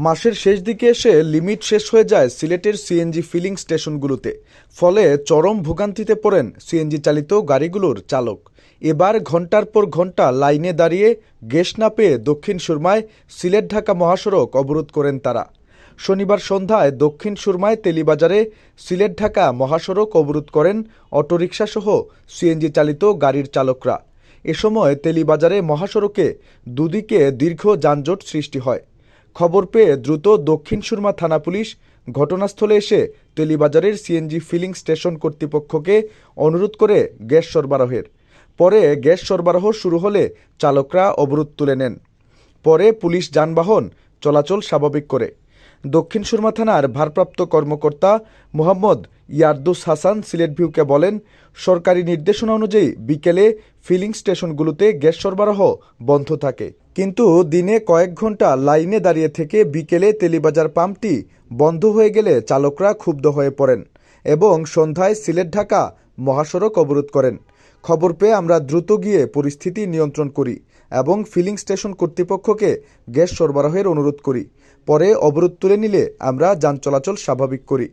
মাসের শেষ দিকে এসে লিমিট শেষ হয়ে যায় সিলেটের সিএনজি ফিলিং স্টেশনগুলোতে। ফলে চরম ভোগান্তিতে পড়েন সিএনজি চালিত গাড়িগুলোর চালক। এবার ঘন্টার পর ঘন্টা লাইনে দাঁড়িয়ে গ্যাস না পেয়ে দক্ষিণ সুরমায় সিলেট ঢাকা মহাসড়ক অবরোধ করেন তারা। শনিবার সন্ধ্যায় দক্ষিণ সুরমায় তেলিবাজারে সিলেট ঢাকা মহাসড়ক অবরোধ করেন অটোরিকশাসহ সিএনজি চালিত গাড়ির চালকরা। এ সময় তেলিবাজারে মহাসড়কে দুদিকে দীর্ঘ যানজট সৃষ্টি হয়। খবর পেয়ে দ্রুত দক্ষিণ সুরমা থানা পুলিশ ঘটনাস্থলে এসে তেলিবাজারের সিএনজি ফিলিং স্টেশন কর্তৃপক্ষকে অনুরোধ করে গ্যাস সরবরাহের। পরে গ্যাস সরবরাহ শুরু হলে চালকরা অবরোধ তুলে নেন। পরে পুলিশ যানবাহন চলাচল স্বাভাবিক করে। দক্ষিণ সুরমা থানার ভারপ্রাপ্ত কর্মকর্তা মোহাম্মদ ইয়ারদুস হাসান সিলেট ভিউকে বলেন, সরকারি নির্দেশনা অনুযায়ী বিকেলে ফিলিং স্টেশনগুলোতে গ্যাস সরবরাহ বন্ধ থাকে, কিন্তু দিনে কয়েক ঘন্টা লাইনে দাঁড়িয়ে থেকে বিকেলে তেলিবাজার পাম্পটি বন্ধ হয়ে গেলে চালকরা ক্ষুব্ধ হয়ে পড়েন এবং সন্ধ্যায় সিলেট ঢাকা মহাসড়ক অবরোধ করেন। খবর পেয়ে আমরা দ্রুত গিয়ে পরিস্থিতি নিয়ন্ত্রণ করি এবং ফিলিং স্টেশন কর্তৃপক্ষকে গ্যাস সরবরাহের অনুরোধ করি। পরে অবরোধ তুলে নিলে আমরা যান চলাচল স্বাভাবিক করি।